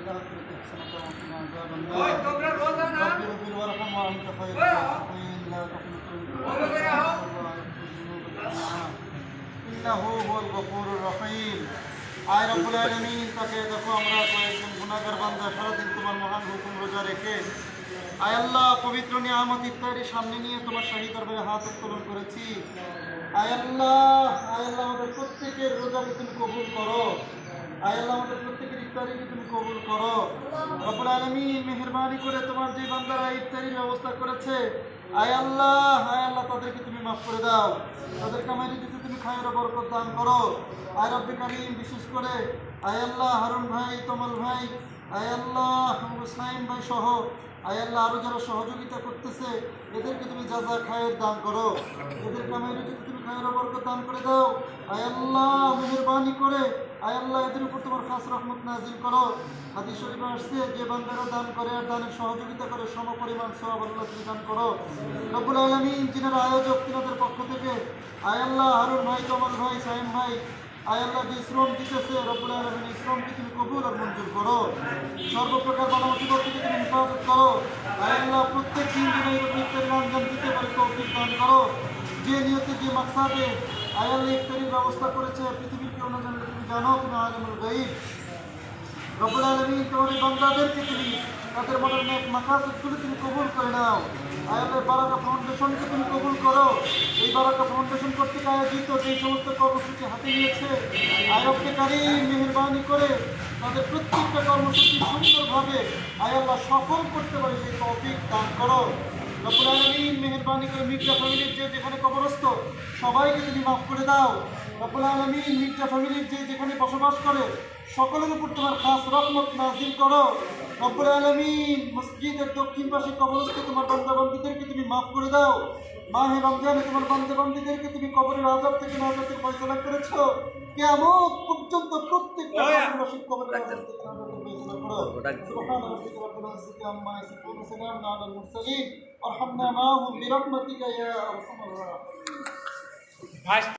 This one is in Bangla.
الآخرة حسنة وقنا عذاب النار رب اغفر وارحم وأنت خير الراحمين لا تقنطوا من رحمة الله الله يغفر الذنوب جميعا إنه هو الغفور الرحيم আয় রব্বুল আলামিন তাকে দেখো আমরা কয়েকজন গুনাহগার বান্দা সারাদিন তোমার মহান হুকুম রোজা রেখে আয় আল্লাহ পবিত্র নিয়ামত ইফতারি সামনে নিয়ে তোমার শাহী দরবারে হাত উত্তোলন করেছি। আয় আল্লাহ আমাদের প্রত্যেকের রোজাকে তুমি কবুল করো। আয় আল্লাহ আমাদের প্রত্যেকের ইফতারিকে তুমি কবুল করো। রব্বুল আলামিন মেহেরবানি করে তোমার যে বান্দারা ইফতারির ব্যবস্থা করেছে আয় আল্লাহ তাদেরকে তুমি মাফ করে দাও, তাদের কামাই রুজিতে তুমি খায়ের বরকত দান করো। আয় রব্বে কারীম বিশেষ করে আয় আল্লাহ হারুন ভাই, তমল ভাই, আয় আল্লাহ হুসাইন ভাই সহ আয় আল্লাহ আরো যারা সহযোগিতা করতেছে এদেরকে তুমি যা যা খায়ের দান করো, এদের কামাই রুজিতে তুমি খায়ের বরকত দান করে দাও। আয় আল্লাহ মেহেরবানি করে আয় আল্লাহ এদের উপর তোমার খাস রহমত নাজিল করো। হাদিস শরীফে আসছে যে বান্দারা দান করে আর দানের সহযোগিতা করে সমপরিমাণ সওয়াব আল্লাহ তুমি দান করো। রব্বুল আলামিন যিনারা আয়োজক তিনাদের পক্ষ থেকে আয় আল্লাহ হারুন ভাই, তমল ভাই, সাইম ভাই আয় আল্লাহ যে শ্রম দিতেছে রব্বুল আলামিন শ্রমকে তুমি কবুল আর মঞ্জুর করো। সর্বপ্রকার বাধামুসিবত থেকে তুমি হেফাজত করো। আয় আল্লাহ প্রত্যেক দিন যেন এই ইফতারি রমজান দিতে পারে তৌফিক দান করো। যে নিয়তে যে মাকসাদে আয় আল্লাহ ইফতারির ব্যবস্থা করেছে পৃথিবীর কেউ না জানলে তুমি জানো, তুমি আলিমুল গায়ব। রব্বুল আলামিন তোমার এই বান্দাদেরকে তুমি তাদের মনের নেক মাকাসিদগুলো তুমি কবুল করে নাও। আয় আল্লাহ বারাকা ফাউন্ডেশনকে তুমি কবুল করো। এই বারাকা ফাউন্ডেশন কর্তৃক আয়োজিত যে সমস্ত কর্মসূচি হাতে নিয়েছে আয় রব্বে কারীম মেহেরবানি করে তাদের প্রত্যেকটা কর্মসূচি সুন্দরভাবে আয় আল্লাহ সফল করতে পারে সেই তৌফিক দান করো। রব্বুল আলামিন মেহেরবানি করে মির্জা ফ্যামিলির যে যেখানে কবরস্থ সবাইকে তুমি মাফ করে দাও। রব্বুল আলামিন মির্জা ফ্যামিলির যে যেখানে বসবাস করে সকলের উপর তোমার খাস রহমত নাজিল করো। রব্বুল আলামিন মসজিদের দক্ষিণ পাশে কবরস্থ তোমার বান্দাবান্দীদেরকে তুমি মাফ করে দাও। মাহে রমজানে তোমার বান্দাবান্দীদেরকে তুমি কবরের আযাব থেকে নাজাতের ফয়সালা করেছো। কিয়ামত পর্যন্ত প্রত্যেকটা কবরবাসীর কবরের আযাব থেকে নাজাতের ফয়সালা করো। সুবহান রাব্বিকা রাব্বিল ইজ্জাতি আম্মা ইয়াসিফুন ওয়া সালামুন আলাল মুরসালিন ওয়ারহামনা মাআহুম বিরহমাতিকা ইয়া আরহামার রাহিমিন।